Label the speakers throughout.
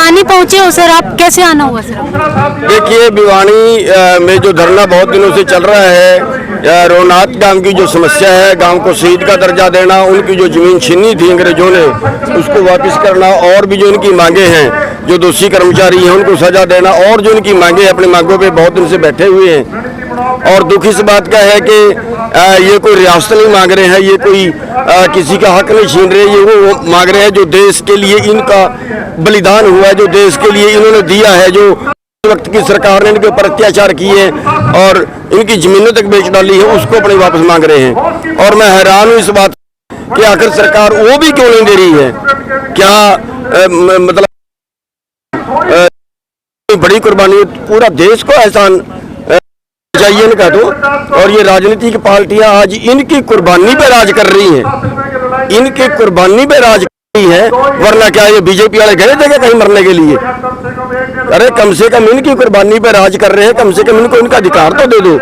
Speaker 1: भिवानी पहुंचे हो सर, आप कैसे आना हुआ सर?
Speaker 2: देखिए, भिवानी में जो धरना बहुत दिनों से चल रहा है, रोनात गांव की जो समस्या है, गांव को शहीद का दर्जा देना, उनकी जो जमीन छीनी थी अंग्रेजों ने उसको वापस करना, और भी जो इनकी मांगे हैं, जो दोषी कर्मचारी हैं उनको सजा देना, और जो इनकी मांगे अपनी मांगों पे बहुत दिन से बैठे हुए हैं। और दुख इस बात का है कि ये कोई रियासत नहीं मांग रहे हैं, ये कोई किसी का हक नहीं छीन रहे, ये वो मांग रहे हैं जो देश के लिए इनका बलिदान हुआ है, जो देश के लिए इन्होंने दिया है, जो वक्त की सरकार ने इनके ऊपर अत्याचार किए और इनकी जमीनों तक बेच डाली है, उसको अपने वापस मांग रहे हैं। और मैं हैरान हूँ इस बात कि आखिर सरकार वो भी क्यों नहीं दे रही है। क्या मतलब बड़ी कुर्बानी, पूरा देश को एहसान चाहिए इनका तो। और ये राजनीतिक पार्टियां आज इनकी कुर्बानी पे राज कर रही हैं, इनकी कुर्बानी पे राज कर रही है, वरना क्या ये बीजेपी वाले गए थे कहीं मरने के लिए? अरे कम से कम इनकी कुर्बानी पे राज कर रहे हैं, कम से कम इनको इनका अधिकार तो दे दो।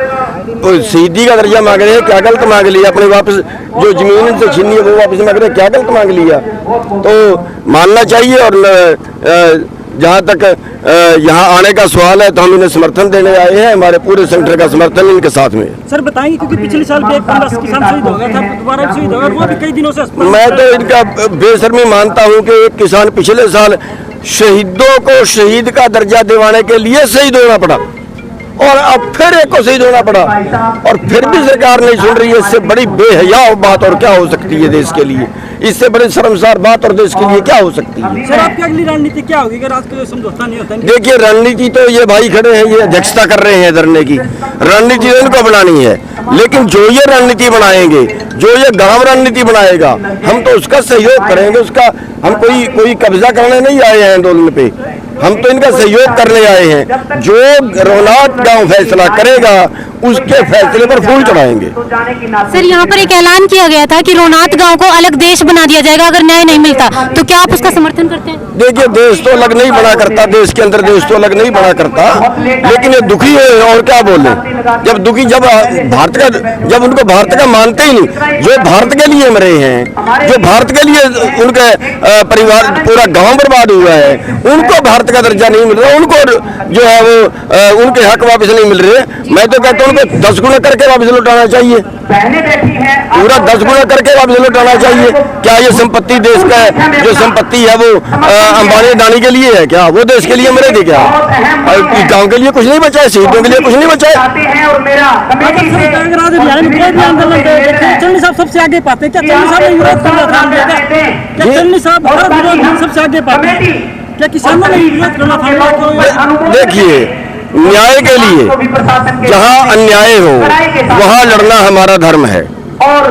Speaker 2: तो शहीदी का दर्जा मांग रहे हैं, क्या गलत मांग लिया? अपने वापस जो जमीन इनसे छीनी है वो वापस मांग रहे हैं, क्या गलत मांग लिया? तो मानना चाहिए। और जहाँ तक यहाँ आने का सवाल है तो हम इन्हें समर्थन देने आए हैं, हमारे पूरे सेंटर का समर्थन इनके साथ में।
Speaker 3: सर बताएंगे, क्योंकि पिछले साल भी एक 15 किसान शहीद हो गया था, दोबारा शहीद हो गया, वो भी कई दिनों से।
Speaker 2: मैं तो इनका बेशर्मी मानता हूँ कि एक किसान पिछले साल शहीदों को शहीद का दर्जा दिवाने के लिए शहीद होना पड़ा और अब फिर एक को शहीद होना पड़ा, और फिर भी सरकार नहीं सुन रही है। इससे बड़ी बेहया बात और क्या हो सकती है देश के लिए? इससे बड़ी शर्मसार बात और देश के लिए क्या हो सकती है?
Speaker 3: सर आपकी अगली रणनीति क्या होगी अगर आज को समझौता नहीं होता?
Speaker 2: देखिए, रणनीति तो ये भाई खड़े हैं, ये अध्यक्षता कर रहे हैं धरने की, रणनीति तो इनको बनानी है। लेकिन जो ये रणनीति बनाएंगे, जो ये गांव रणनीति बनाएगा, हम तो उसका सहयोग करेंगे। उसका हम कोई कब्जा करने नहीं आए हैं आंदोलन पे, हम तो इनका सहयोग करने आए हैं। जो रोनात गांव फैसला करेगा उसके फैसले पर फूल चढ़ाएंगे।
Speaker 1: सर यहाँ पर एक ऐलान किया गया था कि रोनात गांव को अलग देश बना दिया जाएगा अगर न्याय नहीं मिलता, तो क्या आप उसका समर्थन करते हैं?
Speaker 2: देखिए, देश तो अलग नहीं बना करता, देश के अंदर देश तो अलग नहीं बना करता, लेकिन ये दुखी है और क्या बोले। जब दुखी, जब उनको भारत का मानते ही नहीं, जो भारत के लिए मरे हैं, जो भारत के लिए उनके परिवार पूरा गांव बर्बाद हुआ है, उनको भारत का दर्जा नहीं मिल रहा, उनको जो है वो उनके हक वापस नहीं मिल रहे। मैं तो कहता हूँ उनको 10 गुना करके वापस लौटाना चाहिए, पूरा 10 गुना करके वापस लौटाना चाहिए। क्या ये संपत्ति देश का है? जो संपत्ति है वो अंबानी अडानी के लिए है क्या? वो देश के लिए मरे थे क्या? गांव के लिए कुछ नहीं बचा है, शहीदों के लिए कुछ नहीं बचा है।
Speaker 3: सबसे आगे पाते क्या? चन्नी साहब ने विरोध करना था, क्या चन्नी साहब सबसे आगे पाते क्या? किसानों ने विरोध करना था?
Speaker 2: देखिए, न्याय के लिए जहाँ अन्याय हो वहाँ लड़ना हमारा धर्म है।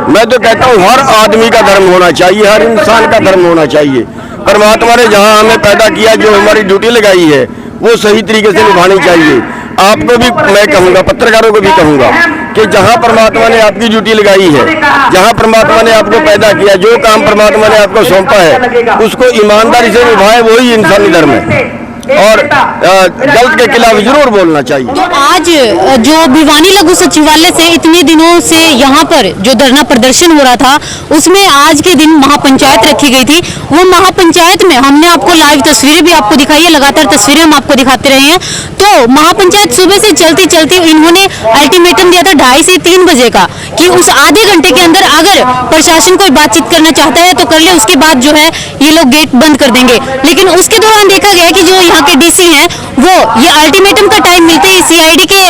Speaker 2: मैं तो कहता हूँ हर आदमी का धर्म होना चाहिए, हर इंसान का धर्म होना चाहिए। परमात्मा ने जहाँ हमें पैदा किया, जो हमारी ड्यूटी लगाई है, वो सही तरीके से निभानी चाहिए। आपको भी मैं कहूँगा, पत्रकारों को भी कहूँगा कि जहाँ परमात्मा ने आपकी ड्यूटी लगाई है, जहाँ परमात्मा ने आपको पैदा किया, जो काम परमात्मा ने आपको सौंपा है, उसको ईमानदारी से निभाए, वही इंसानी धर्म है। और गलत के खिलाफ जरूर बोलना चाहिए।
Speaker 1: तो आज जो भिवानी लघु सचिवालय से इतने दिनों से यहाँ पर जो धरना प्रदर्शन हो रहा था, उसमें आज के दिन महापंचायत रखी गई थी। वो महापंचायत में हमने आपको लाइव तस्वीरें भी आपको दिखाई है, लगातार तस्वीरें हम आपको दिखाते रहे हैं। तो महापंचायत सुबह से चलती चलती इन्होंने अल्टीमेटम दिया था 2:30 से 3 बजे का, कि उस आधे घंटे के अंदर अगर प्रशासन कोई बातचीत करना चाहता है तो कर ले, उसके बाद जो है ये लोग गेट बंद कर देंगे। लेकिन उसके दौरान देखा गया कि जो यहाँ के डीसी हैं वो ये अल्टीमेटम का टाइम मिलते ही सीआईडी के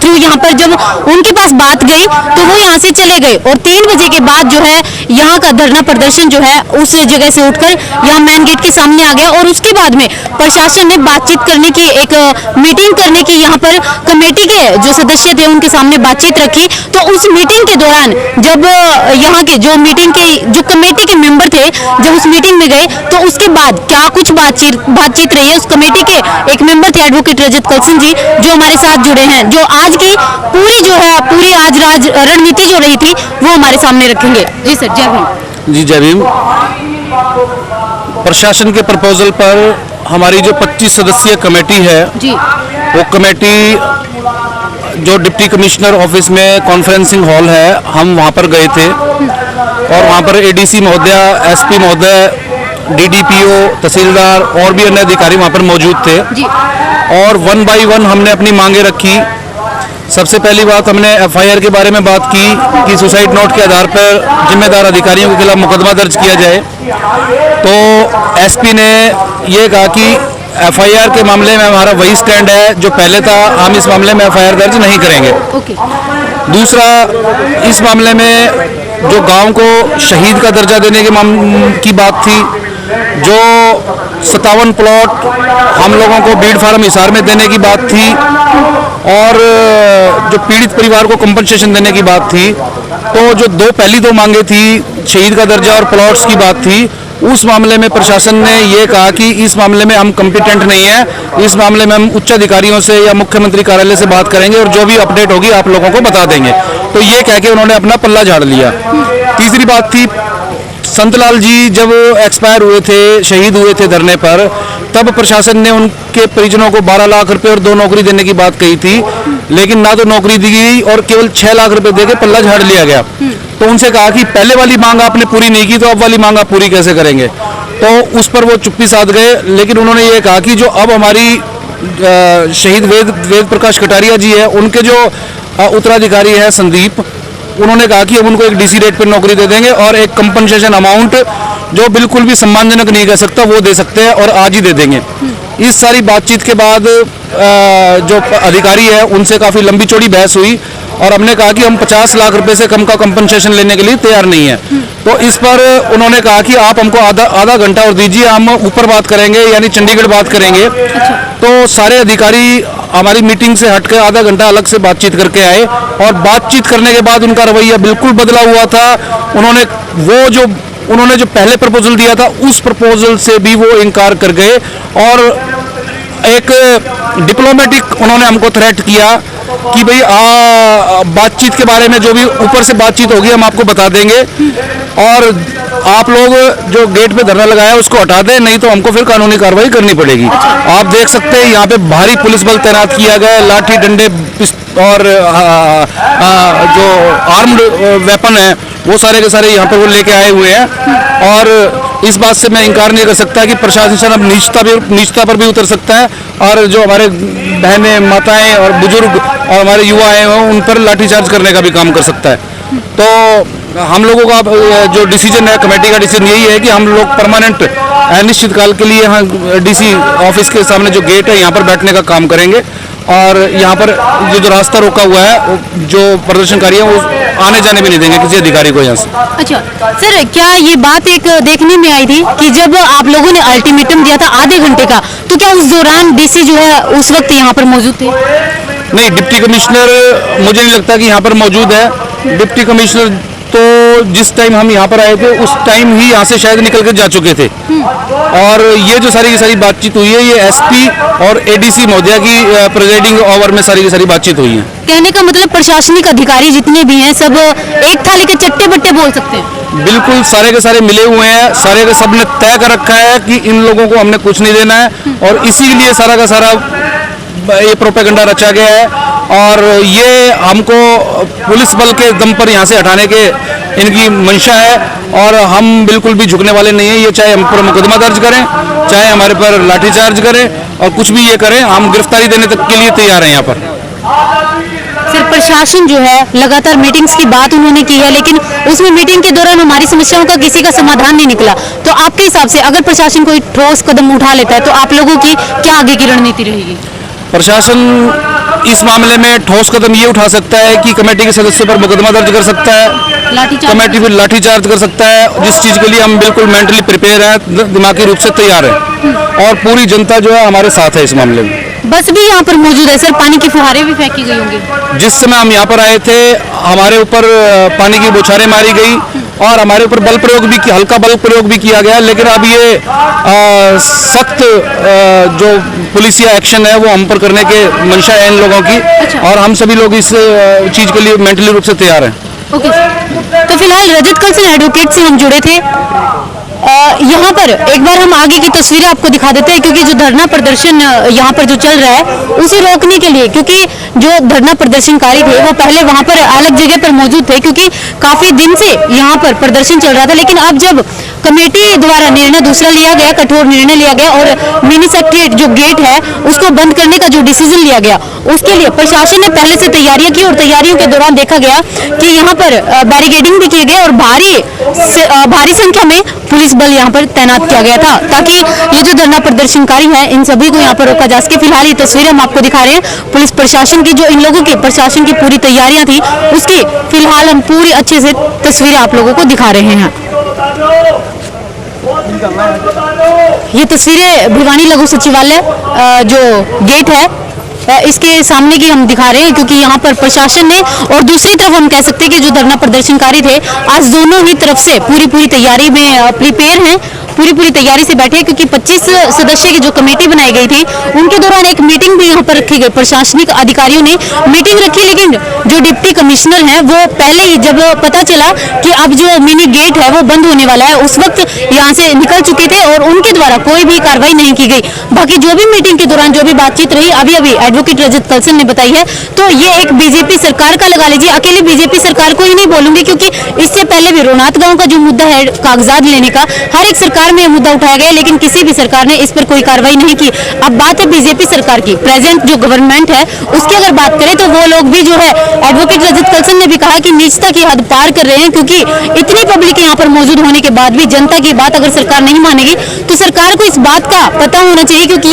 Speaker 1: थ्रू यहाँ पर जब उनके पास बात गई तो वो यहाँ से चले गए, और 3 बजे के बाद जो है यहाँ का धरना प्रदर्शन जो है उस जगह से उठकर यहाँ मेन गेट के सामने आ गया। और उसके बाद में प्रशासन ने बातचीत करने की, एक मीटिंग करने की, यहाँ पर कमेटी के जो सदस्य थे उनके सामने बातचीत रखी। तो उस मीटिंग के दौरान जब यहाँ के जो कमेटी के मेंबर थे जब उस मीटिंग में गए तो उसके बाद क्या कुछ बातचीत रही है, उस कमेटी के एक मेंबर थे एडवोकेट रजत कलसन जी, जो हमारे साथ जुड़े हैं, जो आज की पूरी आज रणनीति जो रही थी वो हमारे सामने रखेंगे। जी सर, जय भीम।
Speaker 4: जी जय भीम। प्रशासन के प्रपोजल पर हमारी जो 25 सदस्यीय कमेटी है
Speaker 1: जी,
Speaker 4: वो कमेटी जो डिप्टी कमिश्नर ऑफिस में कॉन्फ्रेंसिंग हॉल है, हम वहाँ पर गए थे और वहाँ पर एडीसी महोदया, एसपी महोदय, डीडीपीओ, तहसीलदार और भी अन्य अधिकारी वहाँ पर मौजूद थे
Speaker 1: जी।
Speaker 4: और 1 बाय 1 हमने अपनी मांगे रखी। सबसे पहली बात हमने एफआईआर के बारे में बात की कि सुसाइड नोट के आधार पर जिम्मेदार अधिकारियों के खिलाफ मुकदमा दर्ज किया जाए। तो एसपी ने ये कहा कि एफआईआर के मामले में हमारा वही स्टैंड है जो पहले था, हम इस मामले में एफआईआर दर्ज नहीं करेंगे।
Speaker 1: ओके।
Speaker 4: दूसरा, इस मामले में जो गांव को शहीद का दर्जा देने की बात थी, जो 57 प्लॉट हम लोगों को बीड फार्म हिसार में देने की बात थी और जो पीड़ित परिवार को कंपनसेशन देने की बात थी, तो जो पहली दो मांगे थी, शहीद का दर्जा और प्लॉट्स की बात थी, उस मामले में प्रशासन ने ये कहा कि इस मामले में हम कॉम्पिटेंट नहीं है, इस मामले में हम उच्च अधिकारियों से या मुख्यमंत्री कार्यालय से बात करेंगे और जो भी अपडेट होगी आप लोगों को बता देंगे। तो ये कह के उन्होंने अपना पल्ला झाड़ लिया। तीसरी बात थी, संतलाल जी जब एक्सपायर हुए थे, शहीद हुए थे धरने पर, तब प्रशासन ने उनके परिजनों को 12 लाख रुपए और 2 नौकरी देने की बात कही थी, लेकिन ना तो नौकरी दी गई और केवल 6 लाख रुपए देके पल्ला झाड़ लिया गया। तो उनसे कहा कि पहले वाली मांग आपने पूरी नहीं की तो अब वाली मांग आप पूरी कैसे करेंगे। तो उस पर वो चुप्पी साध गए। लेकिन उन्होंने ये कहा कि जो अब हमारी शहीद वेद प्रकाश कटारिया जी है, उनके जो उत्तराधिकारी है संदीप, उन्होंने कहा कि हम उनको एक डीसी रेट पर नौकरी दे देंगे और एक कंपनसेशन अमाउंट जो बिल्कुल भी सम्मानजनक नहीं कह सकता वो दे सकते हैं और आज ही दे देंगे। इस सारी बातचीत के बाद जो अधिकारी है उनसे काफ़ी लंबी चौड़ी बहस हुई और हमने कहा कि हम 50 लाख रुपए से कम का कंपनसेशन लेने के लिए तैयार नहीं है। तो इस पर उन्होंने कहा कि आप हमको आधा घंटा और दीजिए, हम ऊपर बात करेंगे, यानी चंडीगढ़ बात करेंगे। तो सारे अधिकारी हमारी मीटिंग से हटकर आधा घंटा अलग से बातचीत करके आए और बातचीत करने के बाद उनका रवैया बिल्कुल बदला हुआ था। उन्होंने जो पहले प्रपोजल दिया था उस प्रपोजल से भी वो इनकार कर गए और एक डिप्लोमेटिक उन्होंने हमको थ्रेट किया कि भाई बातचीत के बारे में जो भी ऊपर से बातचीत होगी हम आपको बता देंगे और आप लोग जो गेट पे धरना लगाया उसको हटा दें, नहीं तो हमको फिर कानूनी कार्रवाई करनी पड़ेगी। आप देख सकते हैं यहाँ पे भारी पुलिस बल तैनात किया गया है, लाठी डंडे और जो आर्म्ड वेपन है वो सारे के सारे यहाँ पर वो लेके आए हुए हैं। और इस बात से मैं इनकार नहीं कर सकता कि प्रशासन अब नीचता पर भी उतर सकता है और जो हमारे बहनें, माताएं और बुजुर्ग और हमारे युवा हैं उन पर लाठीचार्ज करने का भी काम कर सकता है। तो हम लोगों का जो डिसीजन है, कमेटी का डिसीजन यही है कि हम लोग परमानेंट अनिश्चित काल के लिए यहाँ डीसी ऑफिस के सामने जो गेट है यहाँ पर बैठने का काम करेंगे और यहाँ पर जो रास्ता रोका हुआ है जो प्रदर्शनकारी है वो आने जाने भी नहीं देंगे किसी अधिकारी को यहाँ से।
Speaker 1: अच्छा सर, क्या ये बात एक देखने में आई थी कि जब आप लोगों ने अल्टीमेटम दिया था आधे घंटे का, तो क्या उस दौरान डीसी जो है उस वक्त यहाँ पर मौजूद थे?
Speaker 4: नहीं, डिप्टी कमिश्नर मुझे नहीं लगता कि यहाँ पर मौजूद है। डिप्टी कमिश्नर तो जिस टाइम हम यहाँ पर आए थे उस टाइम ही यहाँ से शायद निकल कर जा चुके थे। और ये जो सारी की सारी बातचीत हुई है ये एसपी और एडीसी महोदया की प्रेजाइडिंग ओवर में सारी की सारी बातचीत हुई है।
Speaker 1: कहने का मतलब प्रशासनिक अधिकारी जितने भी हैं सब एक थाली के चट्टे बट्टे बोल सकते हैं?
Speaker 4: बिल्कुल, सारे के सारे मिले हुए हैं, सारे के सब ने तय कर रखा है कि इन लोगों को हमने कुछ नहीं देना है और इसीलिए सारा का सारा ये प्रोपेगेंडा रचा गया है। और ये हमको पुलिस बल के दम पर यहाँ से हटाने के इनकी मंशा है और हम बिल्कुल भी झुकने वाले नहीं हैं। ये चाहे हम पर मुकदमा दर्ज करें, चाहे हमारे पर लाठीचार्ज करें और कुछ भी ये करें, हम गिरफ्तारी देने तक के लिए तैयार हैं यहाँ पर।
Speaker 1: सर, प्रशासन जो है लगातार मीटिंग्स की बात उन्होंने की है, लेकिन उसमें मीटिंग के दौरान हमारी समस्याओं का किसी का समाधान नहीं निकला। तो आपके हिसाब से अगर प्रशासन कोई ठोस कदम उठा लेता है तो आप लोगों की क्या आगे की रणनीति रहेगी?
Speaker 4: प्रशासन इस मामले में ठोस कदम ये उठा सकता है कि कमेटी के सदस्य पर मुकदमा दर्ज कर सकता है, कमेटी पर लाठीचार्ज कर सकता है, जिस चीज़ के लिए हम बिल्कुल मेंटली प्रिपेयर हैं, दिमागी रूप से तैयार हैं और पूरी जनता जो है हमारे साथ है इस मामले में।
Speaker 1: बस भी यहाँ पर मौजूद है सर, पानी की फुहारें भी फेंकी गई होंगी?
Speaker 4: जिस समय हम यहाँ पर आए थे हमारे ऊपर पानी की बौछारें मारी गई और हमारे ऊपर हल्का बल प्रयोग भी किया गया, लेकिन अब ये सख्त जो पुलिसिया एक्शन है वो हम पर करने के मंशा है इन लोगों की।
Speaker 1: अच्छा।
Speaker 4: और हम सभी लोग इस चीज़ के लिए मेंटली रूप से तैयार हैं।
Speaker 1: ओके सर, तो फिलहाल रजत कल्सन एडवोकेट से हम जुड़े थे। यहाँ पर एक बार हम आगे की तस्वीरें आपको दिखा देते हैं, क्योंकि जो धरना प्रदर्शन यहाँ पर जो चल रहा है उसे रोकने के लिए, क्योंकि जो धरना प्रदर्शनकारी थे वो पहले वहाँ पर अलग जगह पर मौजूद थे, क्योंकि काफ़ी दिन से यहाँ पर प्रदर्शन चल रहा था। लेकिन अब जब कमेटी द्वारा निर्णय दूसरा लिया गया, कठोर निर्णय लिया गया और मिनी सेक्रेटरीट जो गेट है उसको बंद करने का जो डिसीजन लिया गया, उसके लिए प्रशासन ने पहले से तैयारियां की और तैयारियों के दौरान देखा गया कि यहाँ पर बैरिकेडिंग भी किए गए और भारी संख्या में पुलिस बल यहाँ पर तैनात किया गया था, ताकि ये जो धरना प्रदर्शनकारी है इन सभी को यहाँ पर रोका जा सके। फिलहाल ये तस्वीरें हम आपको दिखा रहे हैं पुलिस प्रशासन की, जो इन लोगों की प्रशासन की पूरी तैयारियां थी उसकी फिलहाल हम पूरी अच्छे से तस्वीरें आप लोगों को दिखा रहे हैं। ये तस्वीरें भिवानी लघु सचिवालय जो गेट है इसके सामने की हम दिखा रहे हैं, क्योंकि यहाँ पर प्रशासन ने और दूसरी तरफ हम कह सकते हैं कि जो धरना प्रदर्शनकारी थे आज दोनों ही तरफ से पूरी तैयारी में प्रिपेयर हैं, पूरी तैयारी से बैठे हैं, क्योंकि 25 सदस्य की जो कमेटी बनाई गई थी उनके दौरान एक मीटिंग भी यहाँ पर रखी गई। प्रशासनिक अधिकारियों ने मीटिंग रखी, लेकिन जो डिप्टी कमिश्नर हैं वो पहले ही जब पता चला कि अब जो मिनी गेट है वो बंद होने वाला है उस वक्त यहाँ से निकल चुके थे और उनके द्वारा कोई भी कार्रवाई नहीं की गई। बाकी जो भी मीटिंग के दौरान जो भी बातचीत रही अभी एडवोकेट रजत कलसन ने बताई है, तो ये एक बीजेपी सरकार का लगा लीजिए, अकेली बीजेपी सरकार को ही नहीं बोलूंगी, क्योंकि इससे पहले भी रोनात गांव का जो मुद्दा है कागजात लेने का, हर एक सरकार में मुद्दा उठाया गया लेकिन किसी भी सरकार ने इस पर कोई कार्रवाई नहीं की। अब बात है बीजेपी सरकार की, प्रेजेंट जो गवर्नमेंट है उसकी अगर बात करें तो वो लोग भी जो है एडवोकेट रजत कलसन ने भी कहा कि नीचता की हद पार कर रहे हैं, क्योंकि इतनी पब्लिक यहाँ पर मौजूद होने के बाद भी जनता की बात अगर सरकार नहीं मानेगी तो सरकार को इस बात का पता होना चाहिए, क्योंकि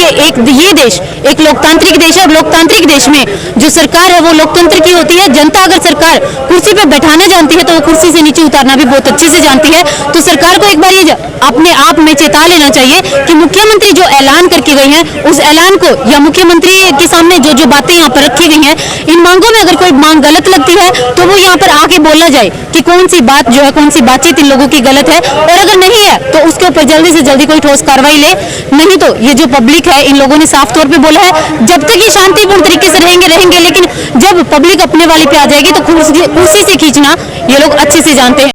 Speaker 1: ये देश एक लोकतांत्रिक देश है और लोकतांत्रिक देश में जो सरकार है वो लोकतंत्र की होती है। जनता अगर सरकार कुर्सी पे बैठाना जानती है तो वो कुर्सी से नीचे उतारना भी बहुत अच्छे से जानती है। तो सरकार को एक बार ये अपने आप में चेता लेना चाहिए कि मुख्यमंत्री जो ऐलान करके गए हैं उस ऐलान को या मुख्यमंत्री के सामने जो बातें यहाँ पर रखी गई हैं, इन मांगों में अगर कोई मांग गलत लगती है तो वो यहाँ पर आके बोलना जाए कि कौन सी बात जो है, कौन सी बातचीत इन लोगों की गलत है, और अगर नहीं है तो उसके ऊपर जल्दी से जल्दी कोई ठोस कार्रवाई ले। नहीं तो ये जो पब्लिक है इन लोगों ने साफ तौर पे बोला है जब तक ये शांतिपूर्ण तरीके से रहेंगे, लेकिन जब पब्लिक अपने वाली पे आ जाएगी तो कुर्सी से खींचना ये लोग अच्छे से जानते हैं।